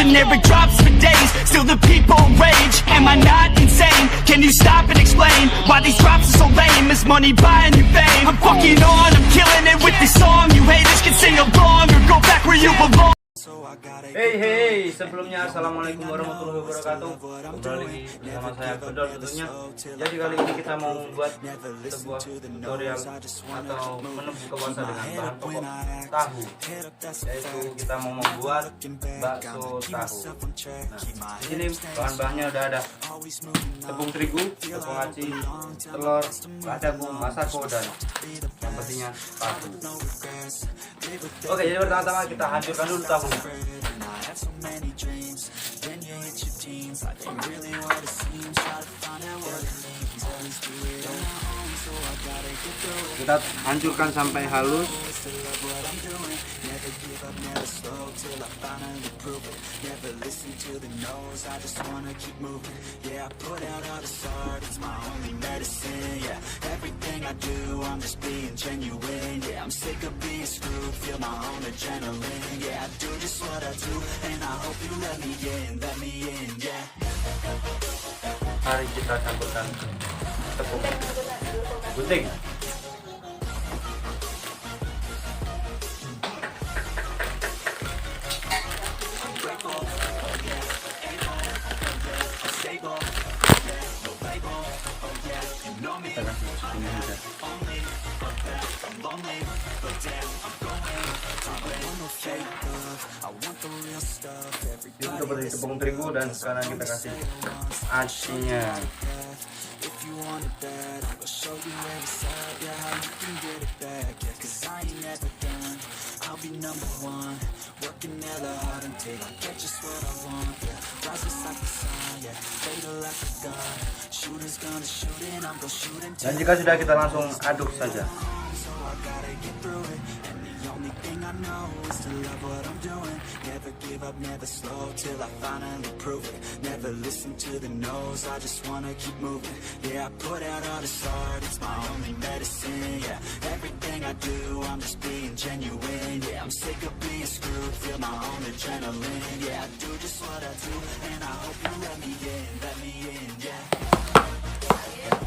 legendary drops for days. Still the people rage. Am I not insane? Can you stop and explain why these drops are so lame? Is money buying you fame? I'm fucking on, I'm killing it with this song. You haters can sing along or go back where you belong. Hey, sebelumnya assalamualaikum warahmatullahi wabarakatuh. Kembali bersama saya Bedol tentunya. Jadi kali ini kita mau membuat sebuah tutorial atau menu buka puasa dengan bahan pokok tahu, yaitu kita mau membuat bakso tahu. Nah, di sini bahan-bahannya udah ada tepung terigu, tepung aci, telur, lada, masako, dan yang pentingnya tahu. Oke, jadi pertama-tama kita hancurkan dulu tahu. Kita hancurkan sampai halus. Mari kita campurkan tepung gunting. Kita kasih ini aja. Itu seperti tepung terigu, dan sekarang kita kasih acinya. Dan jika sudah, kita langsung aduk saja.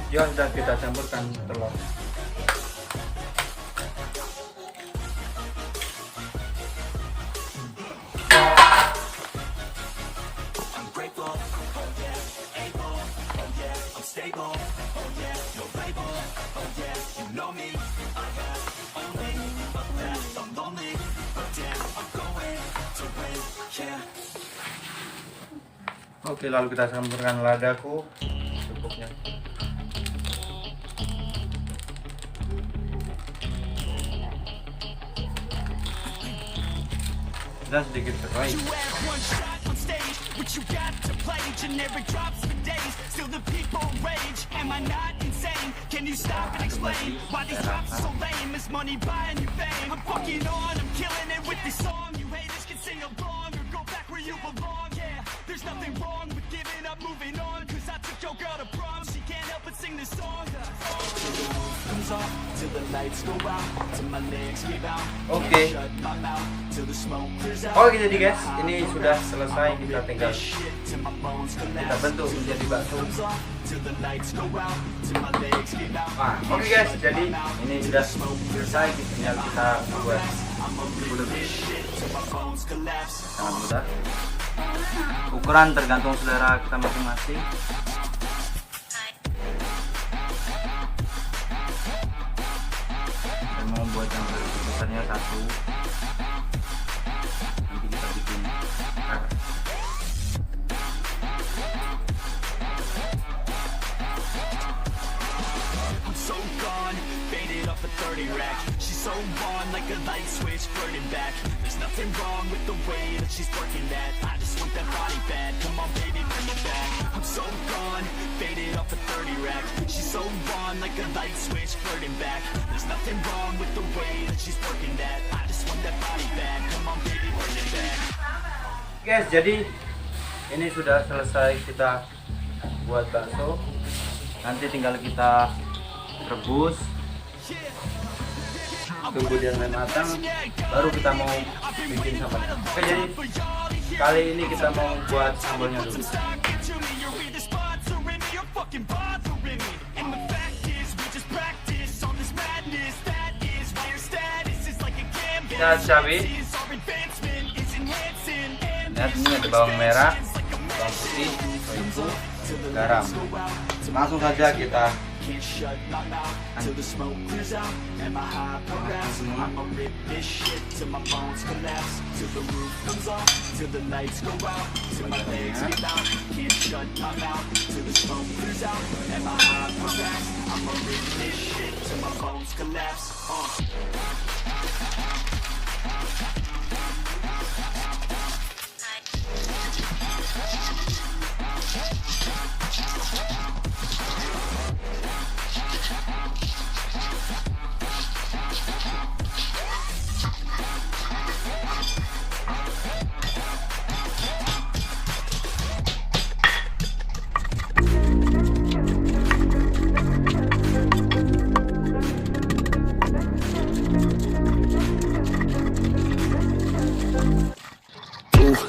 Ya, sudah kita campurkan telur. Oke, lalu kita campurkan ladaku cukupnya. Dan sedikit serai. There's nothing wrong with giving up, moving on. Cause I took your girl to prom, she can't help but sing this song. Comes off till the lights go out, till my legs give out. Oke. Oke, jadi guys, ini sudah selesai. Kita tinggal kita bentuk menjadi bakso. Nah, oke guys, jadi ini sudah selesai. Tinggal kita buat bulat-bulat. Sangat mudah. Ukuran tergantung selera kita masing-masing. Saya mau buat yang besarnya satu. Nanti kita bikin cara. So on like a light switch, flirting back. There's nothing wrong with the way that she's working that. I just want that body bad. Come on, baby, bring it back. I'm so gone, faded off a 30 rack. She's so on like a light switch, flirting back. There's nothing wrong with the way that she's working that. I just want that body bad. Come on, baby, bring it back. Guys, jadi ini sudah selesai kita buat bakso. Nanti tinggal kita rebus. Tunggu dia matang, baru kita mau bikin sampai. Oke, jadi Kali ini kita mau buat sambalnya dulu. Kita cabai. Lihat, ini ada bawang merah, bawang putih, bawang garam. Langsung saja kita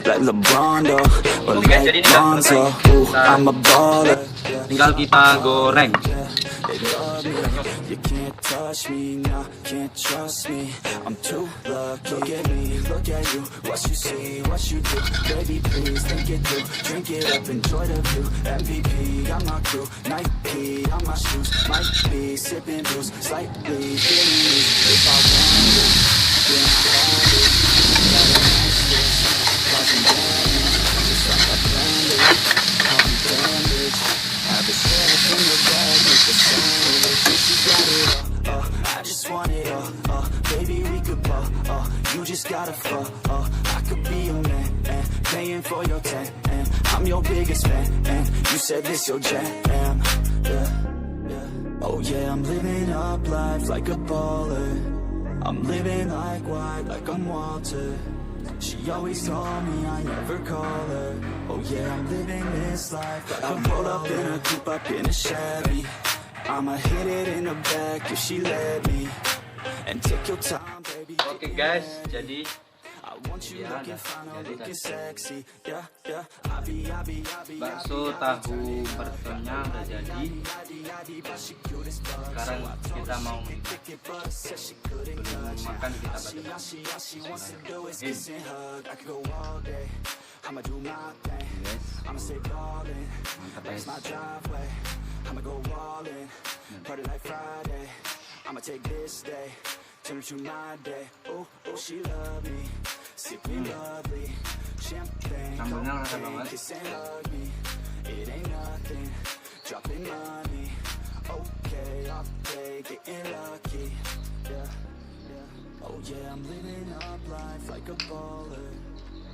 like LeBron or like Lonzo. I'm a baller. tinggal kita goreng. You can't touch me, nah, can't trust me. I'm too lucky. Look at me, look at you. What you see, what you do. Baby, please think it through. Drink it up, enjoy the view. MVP, I'm my crew. Nike, on my shoes. Might be sipping booze, slightly feeling loose. If I want it, then I have it. Got a nice list, causing damage. Just like I planned it. Call me damage. Have a share from the bag, make the sandwich. She got it all, I just want it all, baby we could ball, you just gotta fall, I could be your man, paying for your tan, and I'm your biggest fan, and you said this your jam, yeah. Oh yeah, I'm living up life like a baller, I'm living like white, like I'm Walter. She always told me I never call her. Oh yeah, I'm living this life like I roll up in a coupe, up in a Chevy. I'ma hit it in the back if she let me. And take your time, baby. Oke guys, jadi I want you looking fine, looking sexy. Yeah, yeah. bakso tahu merconnya udah jadi. Sekarang kita mau belum makan, kita baca. I'ma take this day, turn it to my day. Oh, oh, she love me, sipping lovely, champagne, cocaine, kiss and hug me. It ain't nothing, dropping money. Okay, I'll pay, getting lucky. Yeah, yeah. Oh yeah, I'm living up life like a baller.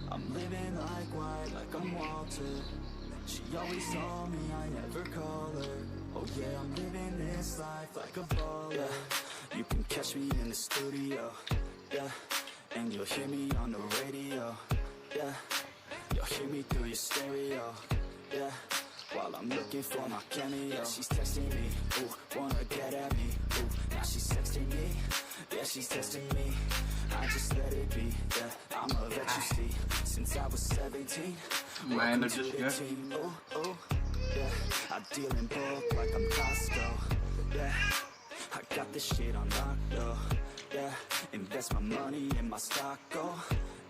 I'm living like white, like I'm Walter. She always told me I never call her. Oh yeah, I'm living this life like a baller. Yeah. You can catch me in the studio, yeah, and you'll hear me on the radio, yeah. You'll hear me through your stereo, yeah. While I'm looking for my cameo, she's texting me, ooh, wanna get at me, ooh. Now she's texting me, yeah, she's testing me. I just let it be, yeah. I'ma let you see. Since I was 17, welcome to the team. Ooh, ooh, yeah. I deal in bulk like I'm Costco, yeah. I got this shit on lock, though, yeah. Invest my money in my stock, oh,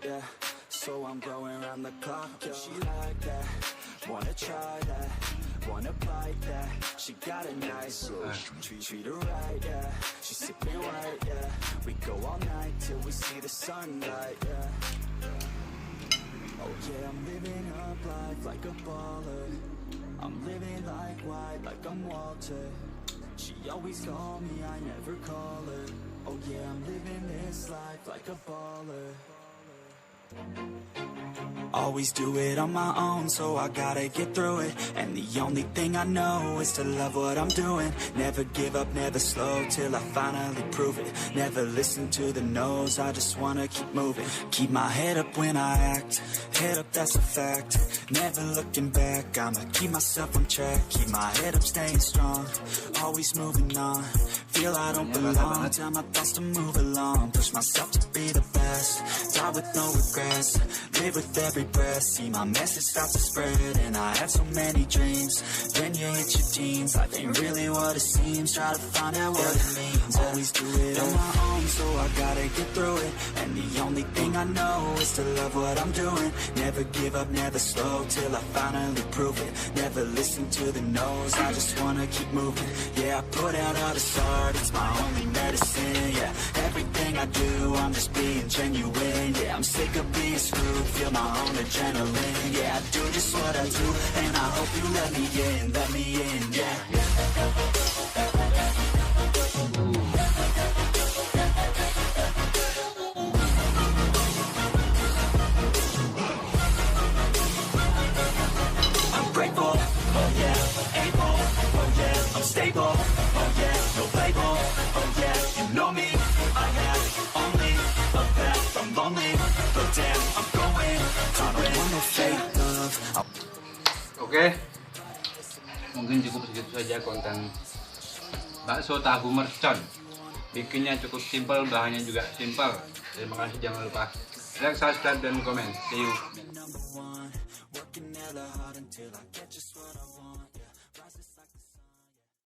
yeah. So I'm growing around the clock, yo. She like that, wanna try that, wanna bite that. She got a nice look, treat her right, yeah. She's sipping white, yeah. We go all night till we see the sunlight, yeah. Oh yeah, I'm living up life like a baller. I'm living like white, like I'm Walter. She always told me I never call her. Oh yeah, I'm living this life like a baller. Always do it on my own, so I gotta get through it. And the only thing I know is to love what I'm doing. Never give up, never slow, till I finally prove it. Never listen to the no's, I just wanna keep moving. Keep my head up when I act, head up, that's a fact. Never looking back, I'ma keep myself on track. Keep my head up, staying strong, always moving on. Feel I don't belong, tell my thoughts to move along. Push myself to be the best, die with no regret. stress. Live with every breath, see my message start to spread. And I had so many dreams, then you hit your teens. Life ain't really what it seems, try to find out what it means. Always do it on my own, so I gotta get through it. And the only thing I know is to love what I'm doing. Never give up, never slow, till I finally prove it. Never listen to the no's, I just wanna keep moving. Yeah, I put out all this art, it's my only medicine. Yeah, everything I do, I'm just being genuine. Yeah, I'm sick of being screwed, feel my own adrenaline. Yeah, I do just what I do, and I hope you let me in, yeah. I'm grateful, oh yeah, able, oh yeah, I'm stable, oh yeah, no label, oh yeah, you know me, I have only a path, I'm lonely, but damn, I'm going, I don't want no fake love. Oke, mungkin cukup segitu saja konten bakso tahu mercon. Bikinnya cukup simpel, bahannya juga simpel. Terima kasih, jangan lupa like, subscribe, dan komen. See you. Working hella hard until I get just what I want.